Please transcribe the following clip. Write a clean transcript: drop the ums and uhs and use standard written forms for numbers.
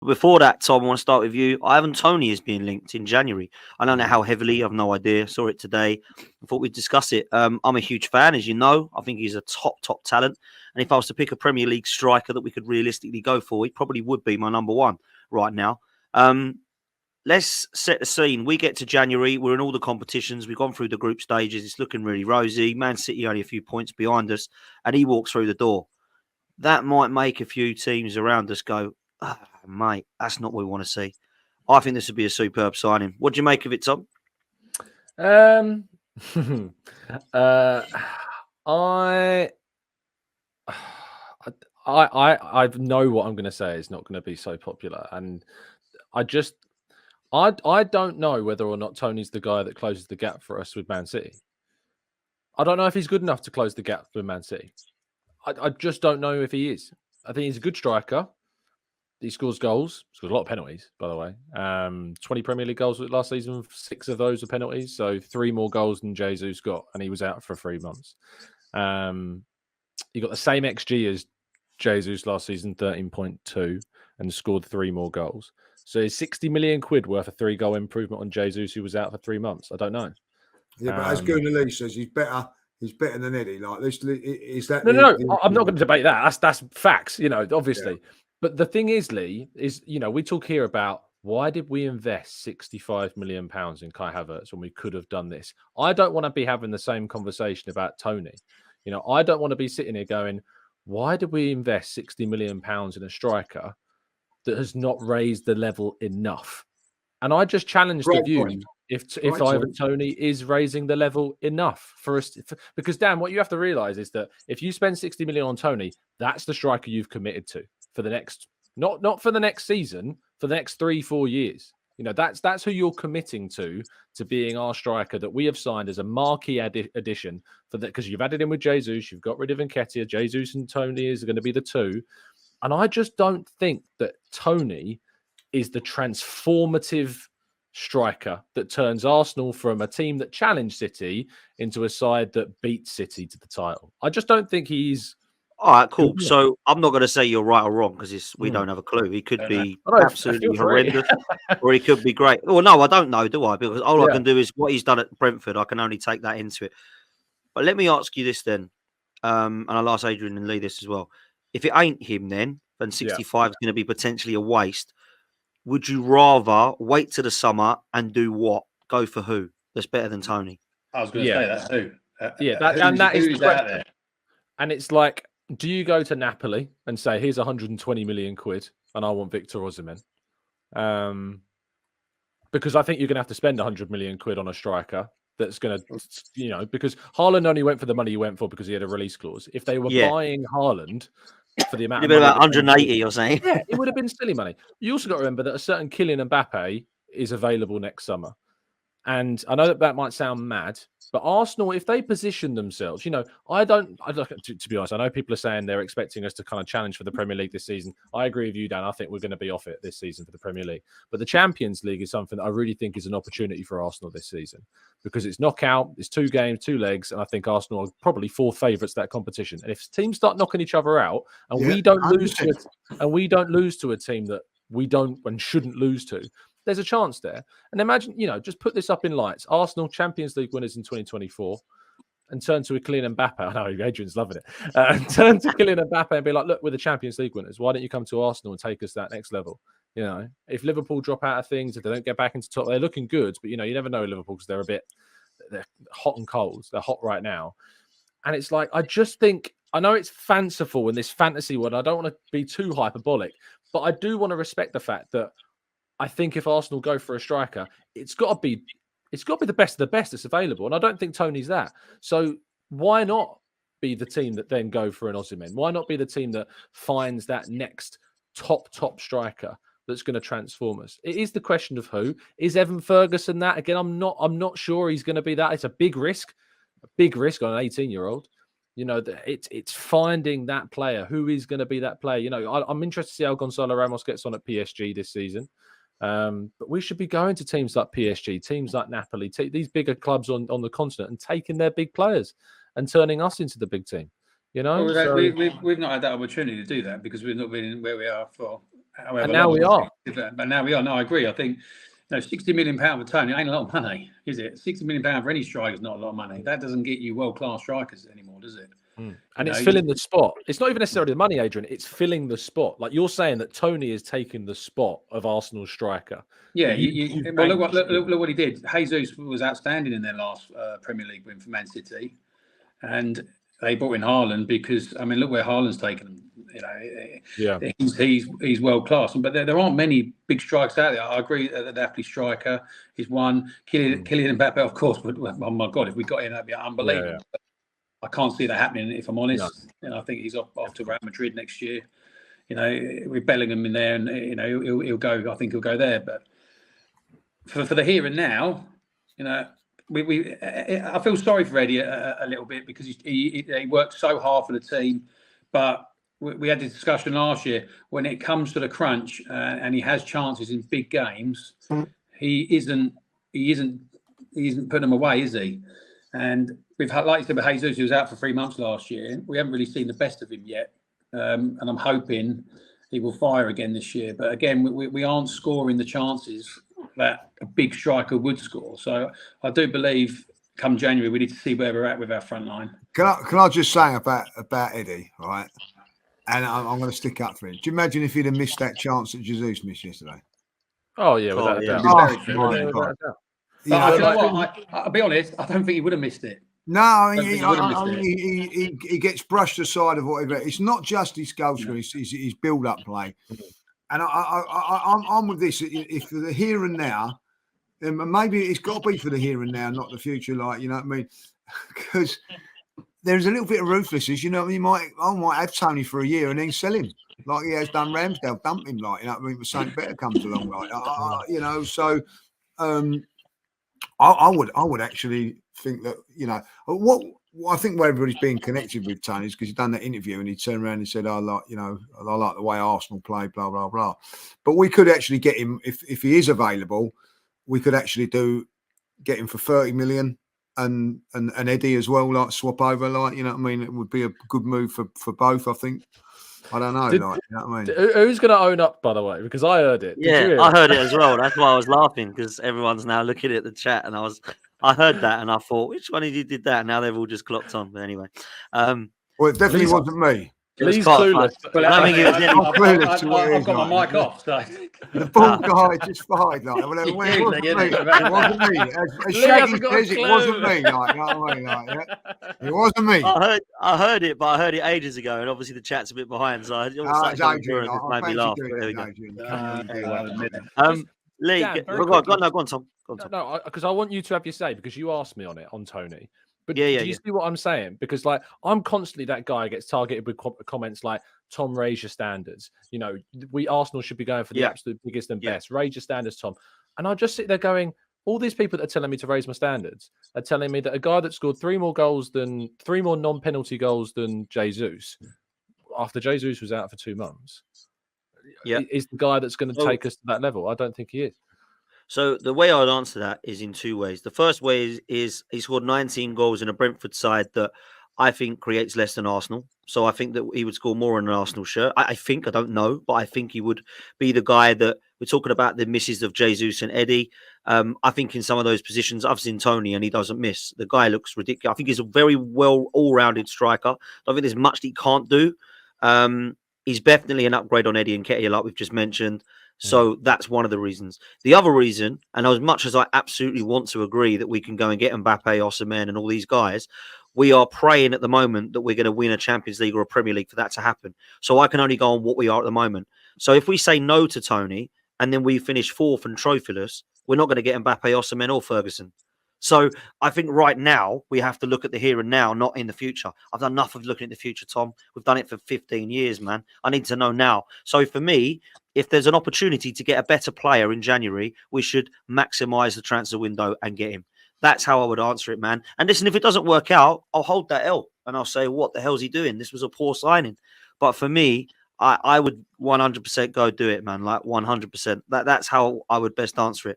Before that, Tom, I want to start with you. Ivan Toney is being linked in January. I don't know how heavily. I've no idea. Saw it today. I thought we'd discuss it. I'm a huge fan, as you know. I think he's a top talent. And if I was to pick a Premier League striker that we could realistically go for, he probably would be my number one right now. Let's set the scene. We get to January. We're in all the competitions. We've gone through the group stages. It's looking really rosy. Man City only a few points behind us. And he walks through the door. That might make a few teams around us go, mate, that's not what we want to see. I think this would be a superb signing. What do you make of it, Tom? I know what I'm going to say is not going to be so popular, and I don't know whether or not Toney's the guy that closes the gap for us with Man City. I don't know if he's good enough to close the gap with Man City. I just don't know if he is. I think he's a good striker. He scores goals. Scores a lot of penalties, by the way. 20 Premier League goals last season. 6 of those were penalties. So 3 more goals than Jesus got, and he was out for 3 months. He got the same XG as Jesus last season, 13.2, and scored 3 more goals. So he's 60 million quid worth of 3-goal improvement on Jesus, who was out for 3 months. I don't know. Yeah, but as Gunnar says, he's better. He's better than Eddie. Like this, is that? No. I'm not going to debate that. That's facts. Obviously. Yeah. But the thing is, Lee, is we talk here about why did we invest £65 million in Kai Havertz when we could have done this? I don't want to be having the same conversation about Toney. I don't want to be sitting here going, why did we invest £60 million in a striker that has not raised the level enough? And I just challenge the view if Ivan Toney is raising the level enough for us. Because, Dan, what you have to realise is that if you spend 60 million on Toney, that's the striker you've committed to for the next, not for the next season, for the next 3-4 years. That's who you're committing to being our striker that we have signed as a marquee addition for that, because you've added in with Jesus, you've got rid of Nketiah, Jesus and Toney is going to be the two. And I just don't think that Toney is the transformative striker that turns Arsenal from a team that challenged City into a side that beat City to the title. I just don't think he's... All right, cool. So I'm not going to say you're right or wrong because we don't have a clue. He could be absolutely horrendous or he could be great. Well, no, I don't know, do I? Because all I can do is what he's done at Brentford. I can only take that into it. But let me ask you this then, and I'll ask Adrian and Lee this as well. If it ain't him then 65 is going to be potentially a waste. Would you rather wait till the summer and do what? Go for who? That's better than Toney. I was going to say that who? That is the question. And it's like, do you go to Napoli and say, here's 120 million quid and I want Victor Osimhen? Because I think you're going to have to spend 100 million quid on a striker that's going to, because Haaland only went for the money he went for because he had a release clause. If they were buying Haaland for the amount of money, about 180 or something. Yeah, it would have been silly money. You also got to remember that a certain Kylian Mbappe is available next summer. And I know that might sound mad, but Arsenal, if they position themselves, to be honest, I know people are saying they're expecting us to kind of challenge for the Premier League this season. I agree with you, Dan. I think we're going to be off it this season for the Premier League. But the Champions League is something that I really think is an opportunity for Arsenal this season because it's knockout, it's 2 games, 2 legs, and I think Arsenal are probably 4th favourites to that competition. And if teams start knocking each other out and we don't lose to a team that we don't and shouldn't lose to, there's a chance there. And imagine, just put this up in lights. Arsenal Champions League winners in 2024 and turn to a Kylian Mbappe. I know Adrian's loving it. And turn to Kylian Mbappe and be like, look, we're the Champions League winners. Why don't you come to Arsenal and take us that next level? If Liverpool drop out of things, if they don't get back into top, they're looking good. But, you never know Liverpool because they're hot and cold. They're hot right now. And it's like, I just think, I know it's fanciful in this fantasy world. I don't want to be too hyperbolic, but I do want to respect the fact that I think if Arsenal go for a striker, it's got to be the best of the best that's available. And I don't think Toney's that. So why not be the team that then go for an Osimhen? Why not be the team that finds that next top striker that's going to transform us? It is the question of who. Is Evan Ferguson that? Again, I'm not sure he's going to be that. It's a big risk on an 18-year-old. It's finding that player. Who is going to be that player? I'm interested to see how Gonzalo Ramos gets on at PSG this season. But we should be going to teams like PSG, teams like Napoli, these bigger clubs on the continent and taking their big players and turning us into the big team. We've not had that opportunity to do that because we've not been where we are for However, And now we are. But now we are. No, I agree. I think £60 million for Toney ain't a lot of money, is it? £60 million for any striker is not a lot of money. That doesn't get you world-class strikers anymore, does it? And it's filling the spot. It's not even necessarily the money, Adrian. It's filling the spot. Like you're saying that Toney is taking the spot of Arsenal's striker. Yeah. Well, look what he did. Jesus was outstanding in their last Premier League win for Man City, and they brought in Haaland because look where Haaland's taken them. He's world class. But there aren't many big strikers out there. I agree that the Napoli striker is one. Kylian Mbappe, of course. But oh my God, if we got in, that'd be unbelievable. Yeah. I can't see that happening, if I'm honest. No. I think he's off to Real Madrid next year. With Bellingham in there, and he'll go. I think he'll go there. But for the here and now, I feel sorry for Eddie a little bit because he worked so hard for the team. But we had this discussion last year when it comes to the crunch and he has chances in big games. He isn't putting them away, is he? And we've had, like you said, with Jesus, who was out for 3 months last year. We haven't really seen the best of him yet, and I'm hoping he will fire again this year. But again, we aren't scoring the chances that a big striker would score. So I do believe, come January, we need to see where we're at with our front line. Can I just say about Eddie, right? And I'm going to stick up for him. Do you imagine if he'd have missed that chance that Jesus missed yesterday? Oh yeah, without a doubt. I'll be honest. I don't think he would have missed it. No, he gets brushed aside of whatever. It's not just his goal scoring; it's his build-up play. And I'm with this. If for the here and now, maybe it's got to be for the here and now, not the future. Like, you know what I mean? Because there's a little bit of ruthlessness. You know, I might have Toney for a year and then sell him like he has done Ramsdale, dump him. Like, you know what I mean? But something better comes along. Like, so. I would actually think that, what I think where everybody's being connected with Toney is because he's done that interview and he turned around and said, I like the way Arsenal play, blah, blah, blah. But we could actually get him, if he is available, we could actually get him for 30 million and Eddie as well, like swap over, like, you know what I mean? It would be a good move for both, I think. I don't know. You know what I mean? Who's going to own up, by the way? Because I heard it. Yeah, I heard it as well. That's why I was laughing, because everyone's now looking at the chat, and I heard that, and I thought, which one of you did that? And now they've all just clocked on. But anyway, well, it definitely wasn't me. He's clueless. Well, I think it was I've got my mic off. So. The ball guy just fired. Like, well, it wasn't me. As Shaggy says, it wasn't me. Like, you know what I mean? Like, yeah. It wasn't me. I heard it, but I heard it ages ago, and obviously the chat's a bit behind, so it's Adrian. It made me laugh. There we go. Lee, go on, Tom. No, because I want you to have your say, because you asked me on it on Toney. But do you see what I'm saying? Because like I'm constantly that guy who gets targeted with comments like, Tom, raise your standards. You know, we Arsenal should be going for the absolute biggest and best. Raise your standards, Tom. And I just sit there going, all these people that are telling me to raise my standards are telling me that a guy that scored three more non-penalty goals than Jesus, after Jesus was out for 2 months, is the guy that's going to take us to that level. I don't think he is. So the way I'd answer that is in two ways. The first way is he scored 19 goals in a Brentford side that I think creates less than Arsenal. So I think that he would score more in an Arsenal shirt. I don't know, but I think he would be the guy that we're talking about, the misses of Jesus and Eddie. I think in some of those positions, I've seen Toney and he doesn't miss. The guy looks ridiculous. I think he's a very well all-rounded striker. I don't think there's much that he can't do. He's definitely an upgrade on Eddie Nketiah, like we've just mentioned. So that's one of the reasons. The other reason, and as much as I absolutely want to agree that we can go and get Mbappe, Osimhen and all these guys, we are praying at the moment that we're going to win a Champions League or a Premier League for that to happen. So I can only go on what we are at the moment. So if we say no to Toney and then we finish fourth and trophyless, we're not going to get Mbappe, Osimhen or Ferguson. So I think right now we have to look at the here and now, not in the future. I've done enough of looking at the future, Tom. We've done it for 15 years, man. I need to know now. So for me, if there's an opportunity to get a better player in January, we should maximise the transfer window and get him. That's how I would answer it, man. And listen, if it doesn't work out, I'll hold that L and I'll say, what the hell's he doing? This was a poor signing. But for me, I would 100% go do it, man. Like 100%. That's how I would best answer it.